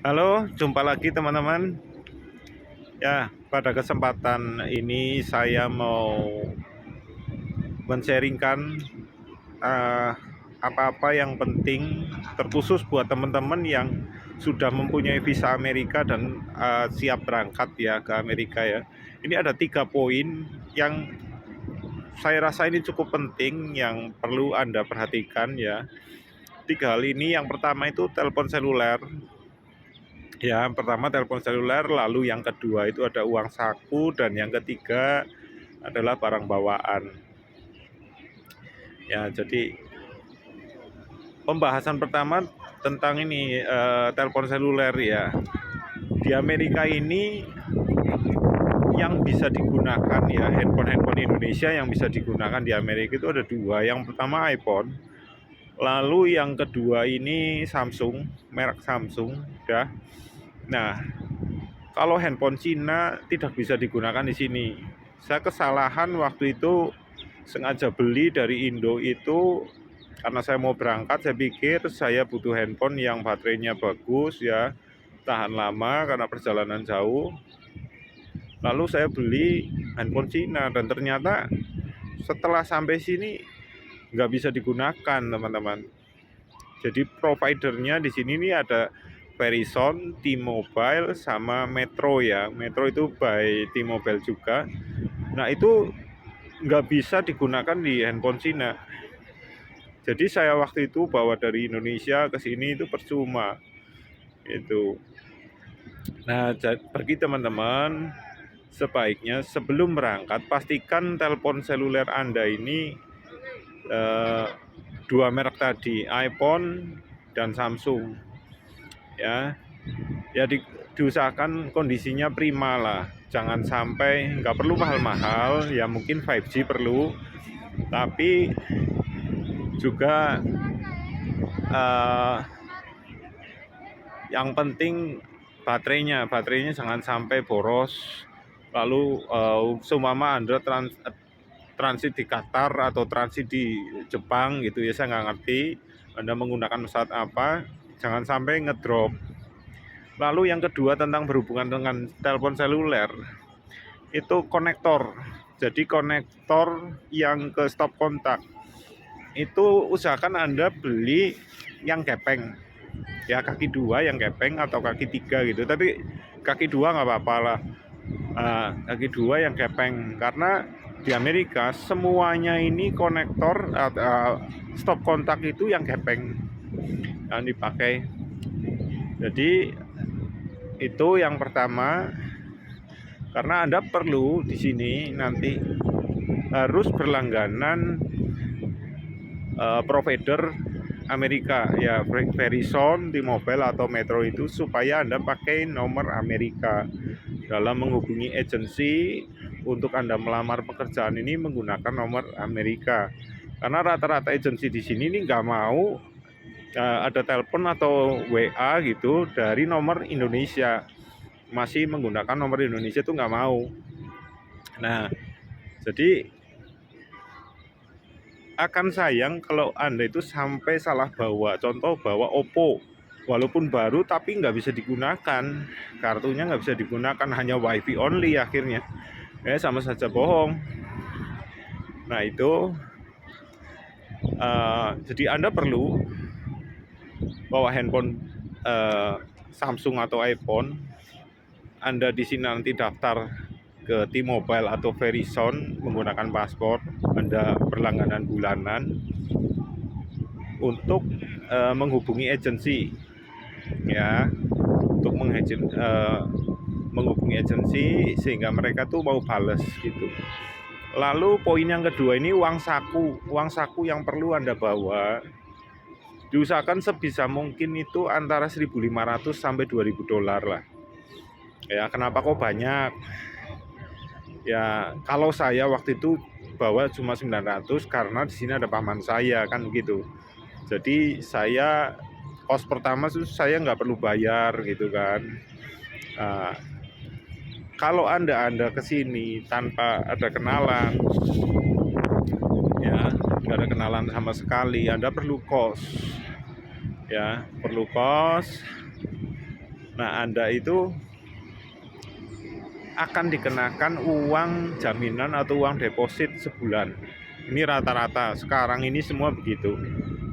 Halo, jumpa lagi teman-teman. Ya, pada kesempatan ini saya mau men-sharingkan eh, apa-apa yang penting, terkhusus buat teman-teman yang sudah mempunyai visa Amerika dan siap berangkat ya ke Amerika ya. Ini ada 3 poin yang saya rasa ini cukup penting yang perlu Anda perhatikan ya. 3 hal ini, yang pertama itu telepon seluler. Ya, yang pertama telepon seluler, lalu yang kedua itu ada uang saku, dan yang ketiga adalah barang bawaan. Ya, jadi pembahasan pertama tentang ini telepon seluler ya. Di Amerika ini yang bisa digunakan ya, handphone Indonesia yang bisa digunakan di Amerika itu ada 2. Yang pertama iPhone, lalu yang kedua ini Samsung, merek Samsung ya. Nah, kalau handphone Cina tidak bisa digunakan di sini. Saya kesalahan waktu itu sengaja beli dari Indo itu karena saya mau berangkat. Saya pikir saya butuh handphone yang baterainya bagus ya, tahan lama karena perjalanan jauh. Lalu saya beli handphone Cina dan ternyata setelah sampai sini nggak bisa digunakan, teman-teman. Jadi providernya di sini nih ada Verizon, T-Mobile, sama Metro ya. Metro itu by T-Mobile juga. Nah, itu nggak bisa digunakan di handphone Cina. Jadi saya waktu itu bawa dari Indonesia ke sini itu percuma. Itu. Nah, bagi teman-teman, sebaiknya sebelum berangkat pastikan telepon seluler Anda ini eh, 2 merek tadi, iPhone dan Samsung. Ya, ya diusahakan kondisinya prima lah, jangan sampai, nggak perlu mahal-mahal ya, mungkin 5G perlu, tapi juga yang penting baterainya jangan sampai boros. Lalu seumpama Anda transit di Qatar atau transit di Jepang gitu ya, saya nggak ngerti Anda menggunakan pesawat apa, jangan sampai ngedrop. Lalu yang kedua tentang berhubungan dengan telepon seluler, itu konektor. Jadi konektor yang ke stop kontak, itu usahakan Anda beli yang gepeng. Ya, kaki 2 yang gepeng atau kaki 3 gitu. Tapi kaki 2 nggak apa-apa lah. Kaki 2 yang gepeng. Karena di Amerika semuanya ini konektor stop kontak itu yang gepeng yang dipakai. Jadi itu yang pertama, karena Anda perlu di sini nanti harus berlangganan provider Amerika ya, Verizon, T-Mobile atau Metro itu, supaya Anda pakai nomor Amerika dalam menghubungi agensi untuk Anda melamar pekerjaan ini menggunakan nomor Amerika. Karena rata-rata agensi di sini nih nggak mau ada telepon atau WA gitu dari nomor Indonesia, masih menggunakan nomor Indonesia, itu nggak mau. Nah, jadi akan sayang kalau Anda itu sampai salah bawa. Contoh bawa Oppo, walaupun baru tapi nggak bisa digunakan, kartunya nggak bisa digunakan, hanya WiFi only akhirnya. Sama saja bohong. Nah itu jadi Anda perlu bawa handphone Samsung atau iPhone. Anda di sini nanti daftar ke T-Mobile atau Verizon menggunakan paspor, Anda berlangganan bulanan untuk menghubungi agensi ya, untuk menghubungi agensi sehingga mereka tuh mau bales gitu. Lalu poin yang kedua ini uang saku yang perlu Anda bawa, diusahakan sebisa mungkin itu antara 1.500 sampai 2.000 dolar lah ya. Kenapa kok banyak ya? Kalau saya waktu itu bawa cuma 900 karena di sini ada paman saya kan gitu. Jadi saya kos pertama itu saya nggak perlu bayar gitu kan. Nah, kalau anda ke sini tanpa ada kenalan ya, nggak ada kenalan sama sekali, Anda perlu kos ya, perlu kos. Nah, Anda itu akan dikenakan uang jaminan atau uang deposit sebulan. Ini rata-rata sekarang ini semua begitu.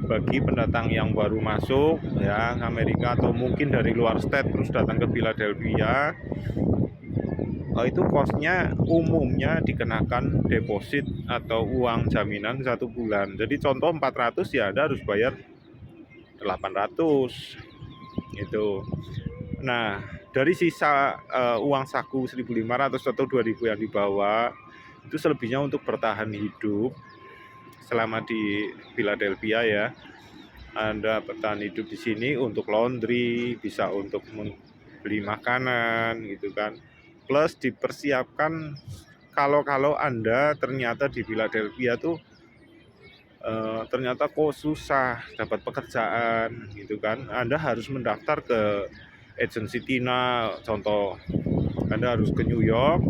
Bagi pendatang yang baru masuk ya Amerika atau mungkin dari luar state terus datang ke Philadelphia, itu kosnya umumnya dikenakan deposit atau uang jaminan 1 bulan. Jadi contoh 400 ya Anda harus bayar 800 gitu. Nah, dari sisa uang saku 1.500 atau 2.000 yang dibawa, itu selebihnya untuk bertahan hidup selama di Philadelphia ya. Anda bertahan hidup di sini untuk laundry, bisa untuk beli makanan gitu kan. Plus dipersiapkan kalau Anda ternyata di Philadelphia tuh ternyata kok susah dapat pekerjaan gitu kan. Anda harus mendaftar ke agensi Tina, contoh Anda harus ke New York,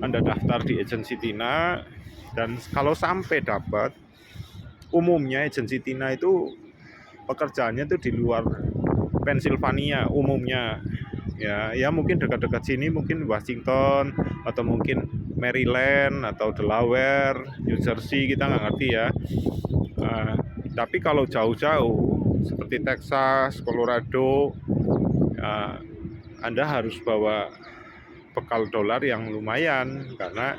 Anda daftar di agensi Tina, dan kalau sampai dapat, umumnya agensi Tina itu pekerjaannya itu di luar Pennsylvania umumnya. Ya mungkin dekat-dekat sini, mungkin Washington atau mungkin Maryland atau Delaware, New Jersey, kita nggak ngerti ya. Tapi kalau jauh-jauh seperti Texas, Colorado, Anda harus bawa bekal dolar yang lumayan karena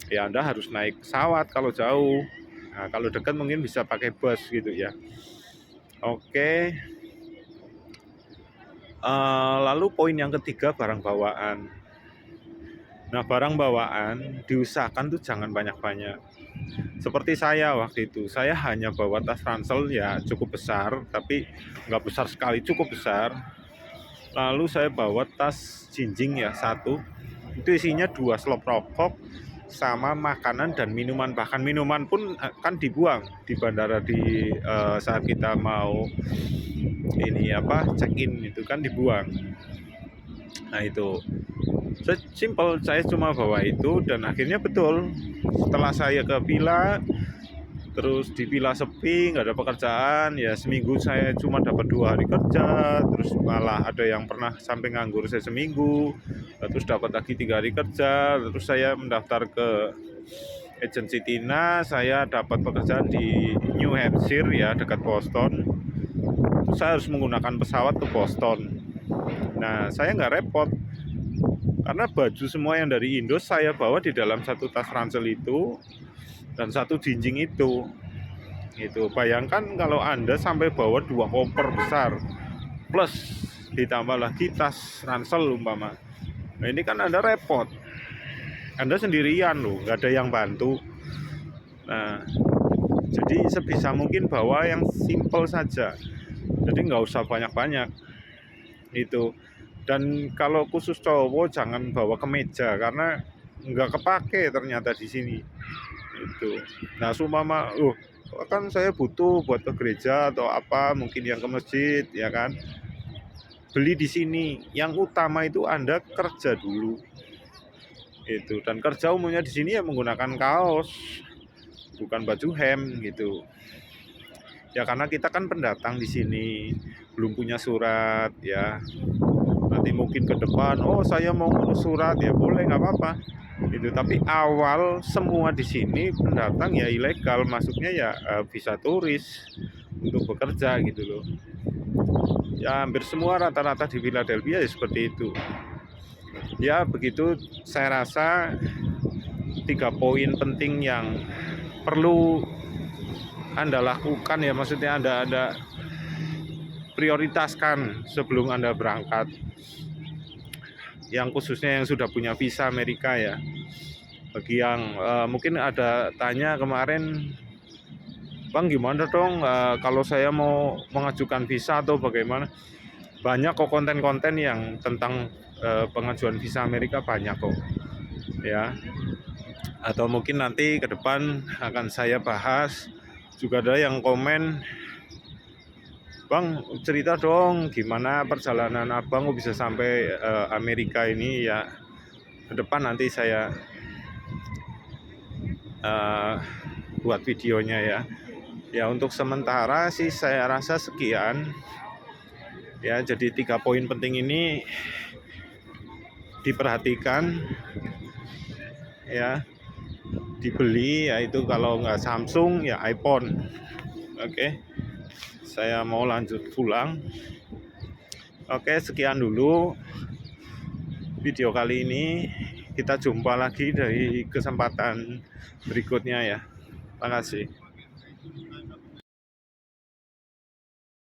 ya Anda harus naik pesawat kalau jauh. Nah, kalau dekat mungkin bisa pakai bus gitu ya. Oke. Lalu poin yang ketiga, barang bawaan. Nah, barang bawaan diusahakan tuh jangan banyak-banyak. Seperti saya waktu itu, saya hanya bawa tas ransel ya cukup besar, tapi nggak besar sekali, cukup besar. Lalu saya bawa tas jinjing ya satu, itu isinya 2 slop rokok sama makanan dan minuman. Bahkan minuman pun kan dibuang di bandara saat kita mau check in itu kan dibuang. Nah itu simple, saya cuma bawa itu dan akhirnya betul setelah saya ke villa, terus di villa sepi, nggak ada pekerjaan ya, seminggu saya cuma dapat 2 hari kerja, terus malah ada yang pernah sampai nganggur saya seminggu, terus dapat lagi 3 hari kerja, terus saya mendaftar ke agensi Tina, saya dapat pekerjaan di New Hampshire ya dekat Boston. Terus saya harus menggunakan pesawat ke Boston. Nah saya nggak repot karena baju semua yang dari Indo saya bawa di dalam satu tas ransel itu dan satu jinjing itu. Bayangkan kalau Anda sampai bawa 2 koper besar plus ditambah lagi tas ransel umpama. Nah ini kan Anda repot. Anda sendirian loh, nggak ada yang bantu. Nah, jadi sebisa mungkin bawa yang simple saja. Jadi nggak usah banyak-banyak. Itu. Dan kalau khusus cowok jangan bawa kemeja karena nggak kepake ternyata di sini. Itu. Nah, sumama, kan saya butuh buat ke gereja atau apa, mungkin yang ke masjid, ya kan. Beli di sini. Yang utama itu Anda kerja dulu. Itu. Dan kerja umumnya di sini ya menggunakan kaos, bukan baju hem gitu. Ya karena kita kan pendatang di sini, belum punya surat ya. Nanti mungkin ke depan, saya mau ngurus surat ya boleh, nggak apa-apa. Itu. Tapi awal semua di sini pendatang ya ilegal, masuknya ya visa turis untuk bekerja gitu loh. Ya hampir semua rata-rata di Philadelphia ya seperti itu. Ya begitu, saya rasa 3 poin penting yang perlu Anda lakukan ya, maksudnya Anda prioritaskan sebelum Anda berangkat. Yang khususnya yang sudah punya visa Amerika ya. Bagi yang mungkin ada tanya kemarin, Bang gimana dong kalau saya mau mengajukan visa atau bagaimana? Banyak kok konten-konten yang tentang pengajuan visa Amerika, banyak kok ya. Atau mungkin nanti ke depan akan saya bahas. Juga ada yang komen, Bang cerita dong gimana perjalanan abang bisa sampai Amerika ini ya. Ke depan nanti saya buat videonya ya. Ya untuk sementara sih saya rasa sekian. Ya, jadi 3 poin penting ini diperhatikan ya, dibeli, yaitu kalau nggak Samsung ya iPhone. Oke, saya mau lanjut pulang. Oke, sekian dulu video kali ini. Kita jumpa lagi dari kesempatan berikutnya ya. Terima kasih.